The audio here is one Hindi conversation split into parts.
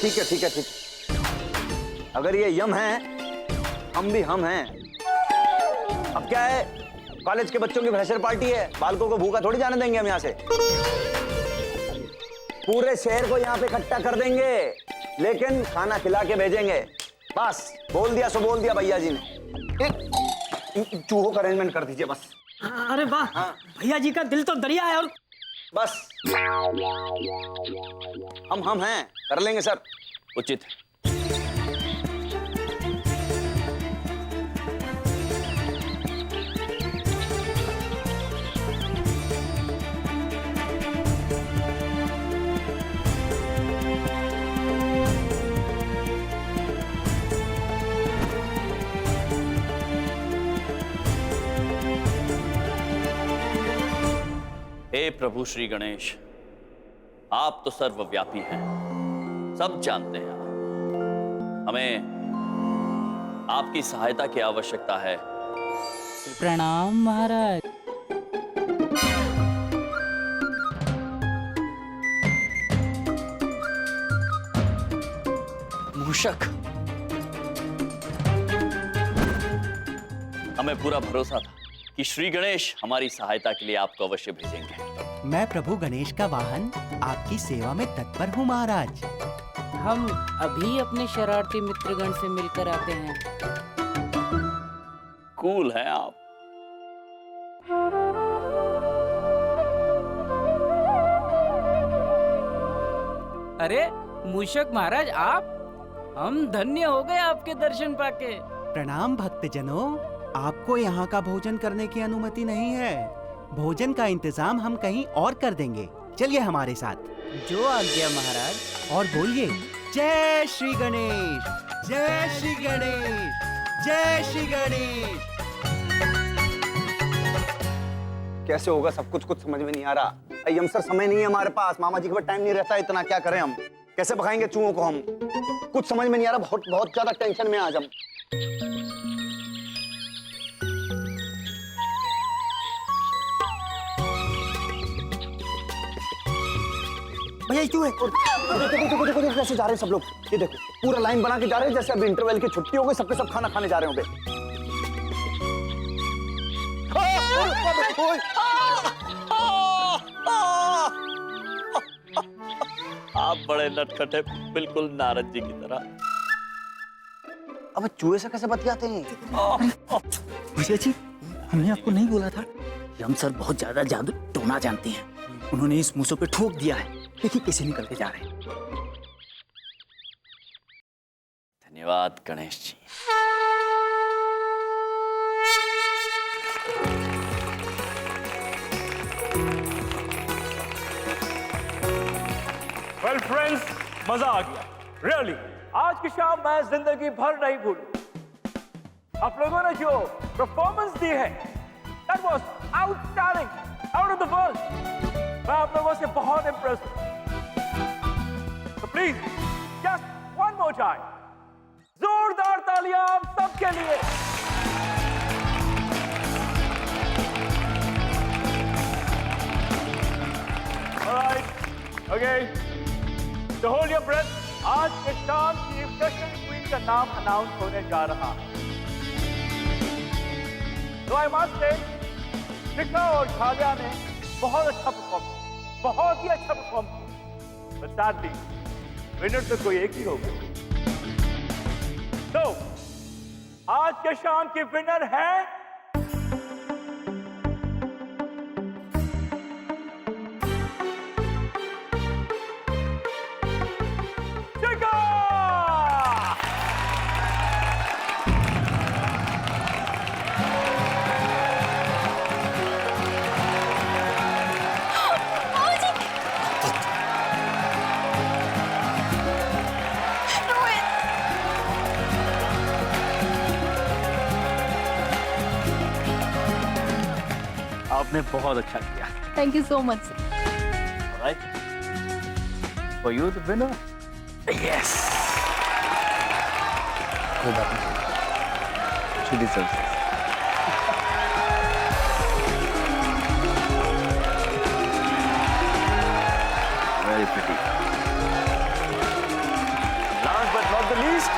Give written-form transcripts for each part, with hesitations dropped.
ठीक है ठीक है ठीक। अगर ये यम है, हम भी हम हैं। अब क्या है, कॉलेज के बच्चों की फ्रेशर पार्टी है, बालकों को भूखा थोड़ी जाने देंगे हम यहाँ से। पूरे शहर को यहाँ पे इकट्ठा कर देंगे, लेकिन खाना खिला के भेजेंगे। बस बोल दिया सो बोल दिया भैया जी ने। चूहों का अरेंजमेंट कर दीजिए बस। अरे वाह, हाँ। भैया जी का दिल तो दरिया है। और बस हम हैं, कर लेंगे सर। उचित। हे प्रभु श्री गणेश, आप तो सर्वव्यापी हैं, सब जानते हैं। हमें आपकी सहायता की आवश्यकता है। प्रणाम महाराज। मूषक, हमें पूरा भरोसा था कि श्री गणेश हमारी सहायता के लिए आपको अवश्य भेजेंगे। मैं प्रभु गणेश का वाहन आपकी सेवा में तत्पर हूँ महाराज। हम अभी अपने शरारती मित्रगण से मिलकर आते हैं। कूल हैं आप। अरे मूषक महाराज, आप, हम धन्य हो गए आपके दर्शन पाके। प्रणाम भक्तजनों, आपको यहाँ का भोजन करने की अनुमति नहीं है। भोजन का इंतजाम हम कहीं और कर देंगे। चलिए हमारे साथ। जो आज्ञा महाराज। और बोलिए, जय श्री गणेश, जय श्री गणेश, जय श्री गणेश। कैसे होगा सब कुछ समझ में नहीं आ रहा। यम सर, समय नहीं है हमारे पास, मामा जी के पास टाइम नहीं रहता इतना। क्या करें हम, कैसे भगाएंगे चूहों को हम? कुछ समझ में नहीं आ रहा, बहुत बहुत ज्यादा टेंशन में आज हम। भैया चूहे, देखो देखो देखो कैसे जा रहे हैं सब लोग। ये देखो पूरा लाइन बना के जा रहे हैं, जैसे अभी इंटरवल की छुट्टी हो गई, सबके सब खाना खाने जा रहे होंगे। आप बड़े नटखट हैं, बिल्कुल नारद जी की तरह। अब चूहे से कैसे बतियाते हैं? भैया जी, हमने आपको नहीं बोला था, यम सर बहुत ज्यादा जादू टोना जानते हैं। उन्होंने इस मूसों पे ठोक दिया है। देखिए कैसे निकल के जा रहे हैं। धन्यवाद गणेश जी। वेल फ्रेंड्स, मजा आ गया रियली। आज की शाम मैं जिंदगी भर नहीं भूलूं। आप लोगों ने जो परफॉर्मेंस दी है, that was outstanding, out of the world. मैं आप लोगों से बहुत इंप्रेस हूं। तो please just one more time, जोरदार तालियां आप सबके लिए। ऑलराइट, ओके, तो होल्ड योर ब्रेथ। आज के शाम की फ्रेशर क्वीन का नाम अनाउंस होने जा रहा है। तो आई मस्ट से शिखा और झालिया ने बहुत अच्छा परफॉर्म किया, बहुत ही अच्छा परफॉर्म किया। बट सैडली विनर तो कोई एक ही होगा। तो आज के शाम की विनर है आपने बहुत अच्छा किया। Thank you so much. Right? For you the winner? Yes. कोई बात नहीं, she deserves it. Very pretty. The least,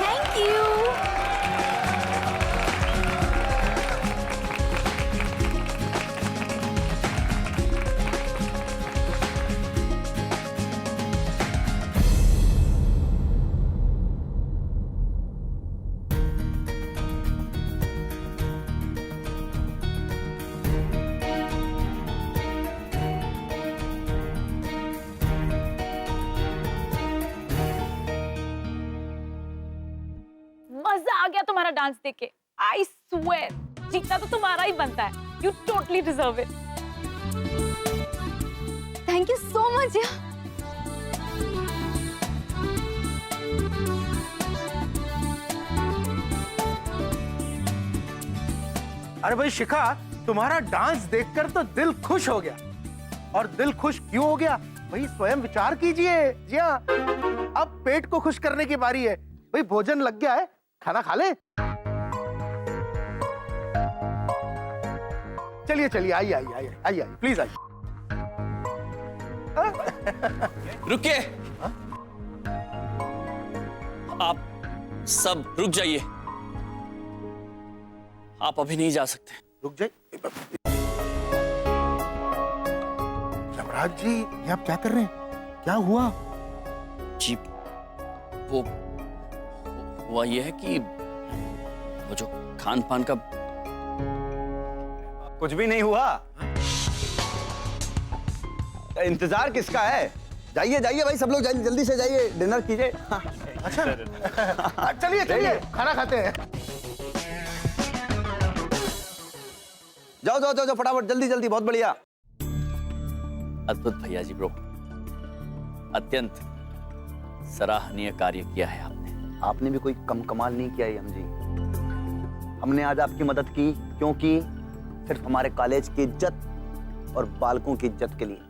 thank you. मजा आ गया तुम्हारा डांस देख के। आई स्वेयर जीतना तो तुम्हारा ही बनता है। You totally deserve it. Thank you so much यार। अरे भाई शिखा, तुम्हारा डांस देखकर तो दिल खुश हो गया। और दिल खुश क्यों हो गया भाई, स्वयं विचार कीजिए। जी हाँ, अब पेट को खुश करने की बारी है। भाई भोजन लग गया है, खाना खा ले। चलिए चलिए, आइए आइए आइए आइए, प्लीज आइए। रुकिए, आप सब रुक जाइए। आप अभी नहीं जा सकते। रुक जाइए। यमराज जी, ये आप क्या कर रहे हैं? क्या हुआ? जी, वो हुआ ये है कि वो जो खान पान का कुछ भी नहीं हुआ। इंतजार किसका है? जाइए जाइए भाई, सब लोग जल्दी से जाइए, डिनर कीजिए। अच्छा चलिए चलिए, खाना खाते हैं। जाओ जाओ जाओ फटाफट, जल्दी जल्दी, बहुत बढ़िया। अद्भुत भैया जी ब्रो, अत्यंत सराहनीय कार्य किया है आपने। आपने भी कोई कम कमाल नहीं किया यम जी। हमने आज आपकी मदद की क्योंकि सिर्फ हमारे कॉलेज की इज्जत और बालकों की इज्जत के लिए।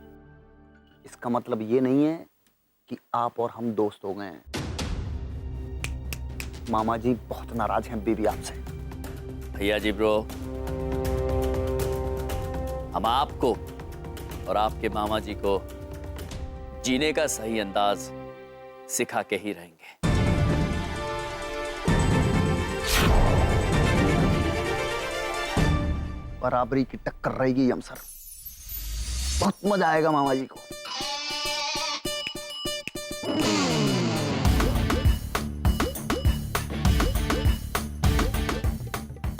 इसका मतलब ये नहीं है कि आप और हम दोस्त हो गए हैं। मामा जी बहुत नाराज हैं बेबी आपसे। भैया जी ब्रो, हम आपको और आपके मामा जी को जीने का सही अंदाज सिखा के ही रहेंगे। बराबरी की टक्कर रहेगी यम सर, बहुत मजा आएगा मामा जी को।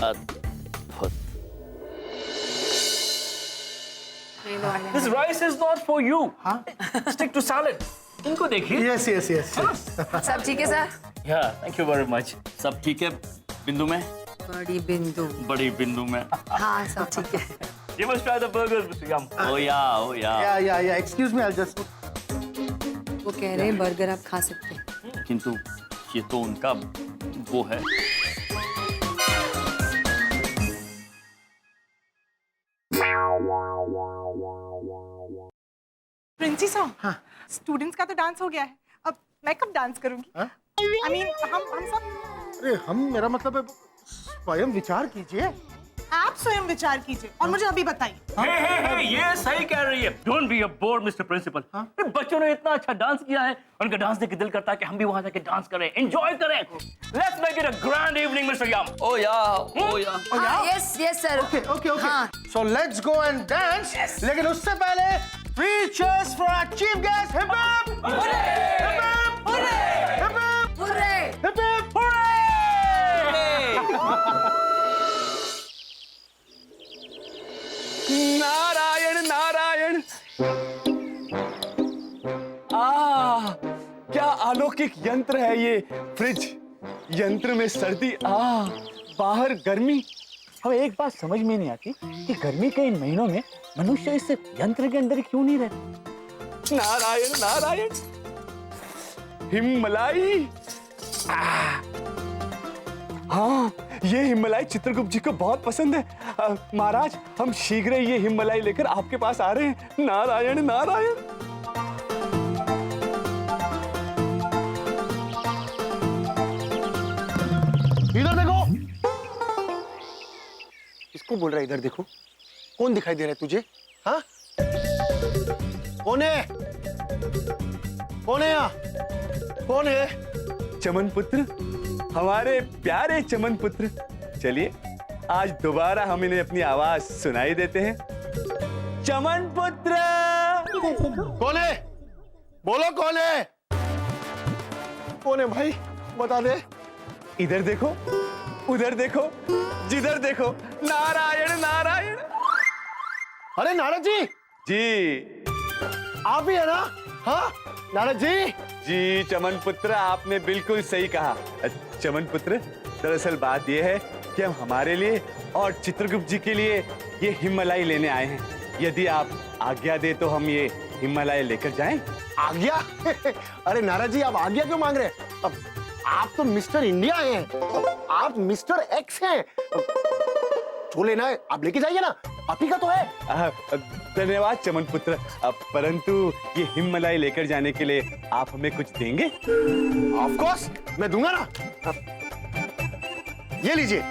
अद्भुत। This rice is not for you. Stick to salad. इनको देखिए। Yes yes yes. सब ठीक है sir? Yeah, thank you very much. सब ठीक है बिंदु में? बड़ी बिंदु। बड़ी बिंदु में। हाँ सब ठीक है। You must try the burgers, Mr. Yum. ओ या। या एक्सक्यूज मी, आई जस्ट। वो कह रहे हैं बर्गर आप खा सकते हैं। किंतु ये तो उनका वो है। प्रिंसी साहब, स्टूडेंट्स का तो डांस हो गया है, अब मैं कब डांस करूंगी? I mean, हम सब। अरे हम, मेरा मतलब है स्वयं विचार कीजिए। आप स्वयं विचार कीजिए और मुझे अभी बताइए। Hey, ये सही कह रही है। Don't be a bore, Mr. Principal. बच्चों ने इतना अच्छा डांस किया है, उनका डांस देख के दिल करता है कि हम भी वहां जाके डांस करें, एंजॉय करें। Let's make it a grand evening, Mr. Yum. ओ या। Yes yes sir. Okay so let's go and dance. लेकिन उससे पहले 3 cheers for our chief guest. Hip hip hip hip hip hip. Narayan Narayan. क्या अलौकिक यंत्र है ये फ्रिज। यंत्र में सर्दी, बाहर गर्मी। हमें एक बात समझ में नहीं आती कि गर्मी के इन महीनों में मनुष्य इस यंत्र के अंदर क्यों नहीं रहता। नारायण नारायण। हिमलाई। हाँ, ये हिमलाई चित्रगुप्त जी को बहुत पसंद है। महाराज, हम शीघ्र ही ये हिमलाई लेकर आपके पास आ रहे हैं। नारायण नारायण। इधर देखो। किसको बोल रहा है इधर देखो? कौन दिखाई दे रहा है तुझे? हाँ, कौन है? कौन है यहाँ? कौन है? चमन पुत्र, हमारे प्यारे चमन पुत्र, चलिए आज दोबारा हम इन्हें अपनी आवाज सुनाई देते हैं। चमन पुत्र! कौन है? बोलो कौन है? कौन है भाई, बता दे। इधर देखो, उधर देखो, जिधर देखो, नारायण नारायण। अरे नारद जी! जी आप ही है ना? हाँ नारद जी। जी चमन पुत्र, आपने बिल्कुल सही कहा। चमन पुत्र, दरअसल बात यह है कि हम हमारे लिए और चित्रगुप्त जी के लिए ये हिममलाई लेने आए हैं। यदि आप आज्ञा दे तो हम ये हिममलाई लेकर जाएं। आज्ञा? अरे नारद जी, आप आज्ञा क्यों मांग रहे हैं? अब आप तो मिस्टर इंडिया हैं, आप मिस्टर एक्स हैं। जो लेना है आप लेके जाइए ना, आप ही का तो है। धन्यवाद चमन पुत्र, परंतु ये हिममलाई लेकर जाने के लिए आप हमें कुछ देंगे? ऑफ कोर्स मैं दूंगा ना। ये लीजिए।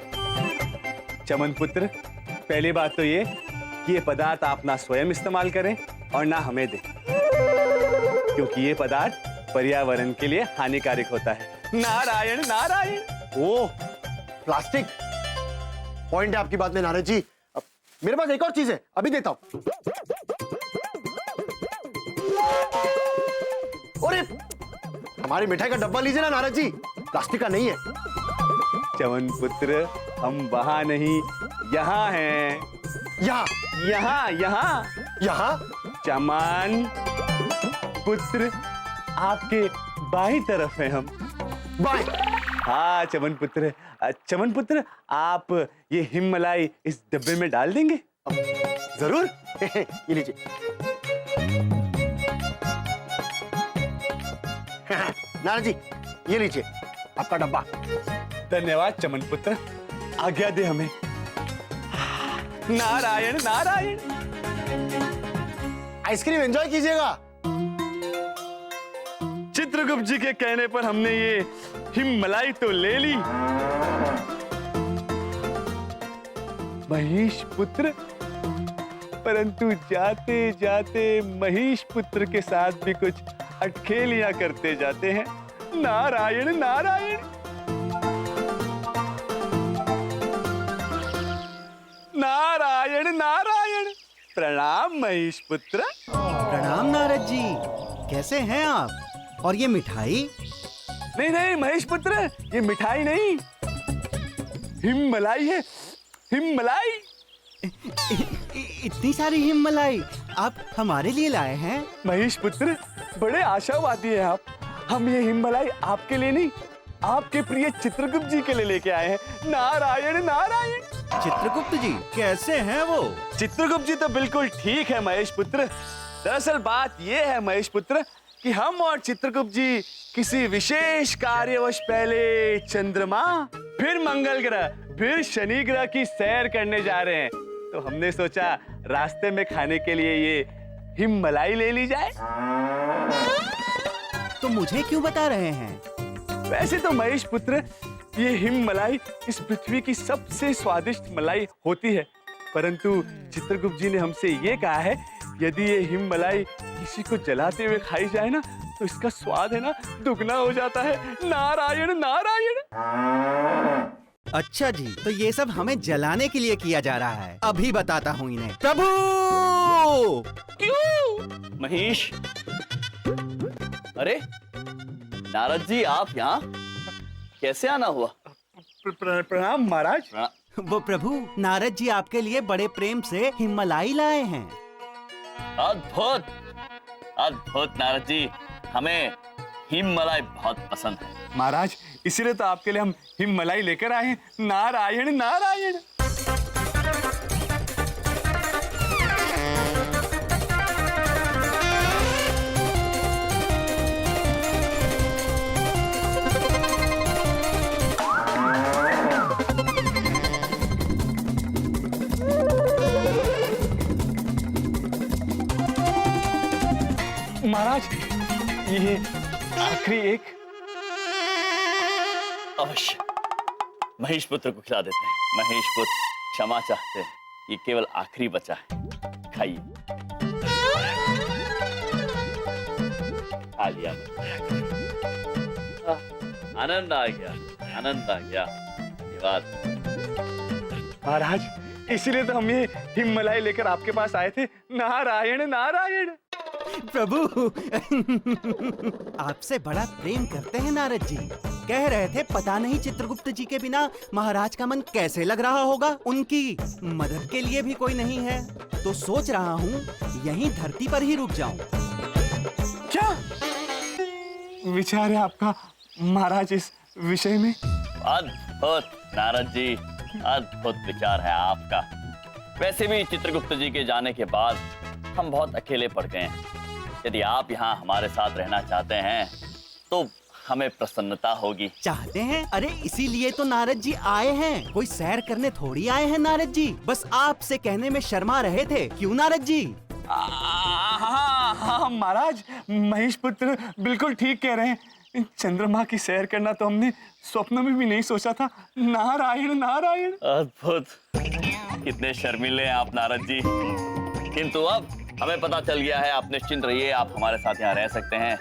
चमन पुत्र, पहली बात तो ये कि ये पदार्थ आप ना स्वयं इस्तेमाल करें और ना हमें दें, क्योंकि ये पदार्थ पर्यावरण के लिए हानिकारक होता है। नारायण नारायण। ओ, प्लास्टिक। पॉइंट है आपकी बात में नारद जी। अब मेरे पास एक और चीज है, अभी देता हूं। अरे हमारी मिठाई का डब्बा लीजिए ना नारद जी, प्लास्टिक का नहीं है। चमन पुत्र, हम वहां नहीं, यहाँ हैं। यहाँ? यहाँ यहाँ यहाँ? चमन पुत्र, आपके बाईं तरफ हैं हम। बाएं? हाँ चमन पुत्र। चमन पुत्र, आप ये हिममलाई इस डब्बे में डाल देंगे? जरूर। ये लीजिए। नारद जी, ये लीजिए आपका डब्बा। धन्यवाद चमन पुत्र, आज्ञा दे हमें। नारायण नारायण। आइसक्रीम एंजॉय कीजिएगा। चित्रगुप्त जी के कहने पर हमने ये हिममलाई तो ले ली। महेश पुत्र, परंतु जाते जाते महेश पुत्र के साथ भी कुछ अटखेलियां करते जाते हैं। नारायण नारायण। नारायण नारायण। प्रणाम महेश पुत्र। प्रणाम नारद जी, कैसे हैं आप? और ये मिठाई? नहीं नहीं महेश पुत्र, ये मिठाई नहीं, हिममलाई है, हिममलाई। इतनी सारी हिममलाई आप हमारे लिए लाए हैं? महेश पुत्र, बड़े आशावादी हैं आप। हम ये हिममलाई आपके लिए नहीं, आपके प्रिय चित्रगुप्त जी के लिए लेके आए हैं। नारायण नारायण। चित्रगुप्त जी कैसे हैं वो? चित्रगुप्त जी तो बिल्कुल ठीक है महेश पुत्र। दरअसल बात ये है महेश पुत्र कि हम और चित्रगुप्त जी किसी विशेष कार्यवश पहले चंद्रमा, फिर मंगल ग्रह, फिर शनि ग्रह की सैर करने जा रहे हैं। तो हमने सोचा रास्ते में खाने के लिए ये हिममलाई ले ली जाए। तो मुझे क्यों बता रहे हैं? वैसे तो महेश पुत्र, ये हिममलाई इस पृथ्वी की सबसे स्वादिष्ट मलाई होती है, परंतु चित्रगुप्त जी ने हमसे ये कहा है यदि ये हिममलाई किसी को जलाते हुए खाई जाए ना तो इसका स्वाद है ना दुगना हो जाता है। नारायण नारायण। अच्छा जी, तो ये सब हमें जलाने के लिए किया जा रहा है। अभी बताता हूँ इन्हें। प्रभु! क्यों? महेश, अरे नारद जी, आप यहाँ कैसे आना हुआ? प्रणाम महाराज। वो प्रभु, नारद जी आपके लिए बड़े प्रेम से हिममलाई लाए हैं। अद्भुत अद्भुत नारद जी, हमें हिममलाई बहुत पसंद है। महाराज, इसीलिए तो आपके लिए हम हिममलाई लेकर आए हैं। नारायण नारायण। महाराज, ये आखिरी एक। अवश्य महेश पुत्र को खिला देते हैं। महेश पुत्र क्षमा चाहते हैं। ये केवल आखिरी बचा है, खाइए। खा लिया। आनंद आ गया, आनंद आ गया। धन्यवाद महाराज, इसीलिए तो हम ये हिममलाई लेकर आपके पास आए थे। नारायण नारायण। प्रभु आपसे बड़ा प्रेम करते हैं नारद जी। कह रहे थे पता नहीं चित्रगुप्त जी के बिना महाराज का मन कैसे लग रहा होगा। उनकी मदद के लिए भी कोई नहीं है, तो सोच रहा हूँ यहीं धरती पर ही रुक जाऊं। क्या विचार है आपका महाराज इस विषय में? अद्भुत नारद जी, अद्भुत विचार है आपका। वैसे भी चित्रगुप्त जी के जाने के बाद हम बहुत अकेले पड़ गए हैं। यदि आप यहाँ हमारे साथ रहना चाहते हैं तो हमें प्रसन्नता होगी। चाहते हैं? अरे इसीलिए तो नारद जी आए हैं। कोई सैर करने थोड़ी आए हैं नारद जी, बस आपसे कहने में शर्मा रहे थे। क्यों नारद जी? हाँ हाँ महाराज, महेश पुत्र बिल्कुल ठीक कह रहे हैं। चंद्रमा की सैर करना तो हमने स्वप्न में भी नहीं सोचा था। नारायण नारायण। अद्भुत, कितने शर्मीले हैं आप नारद जी। किंतु अब हमें पता चल गया है, आप निश्चिंत रहिए, आप हमारे साथ यहाँ रह सकते हैं।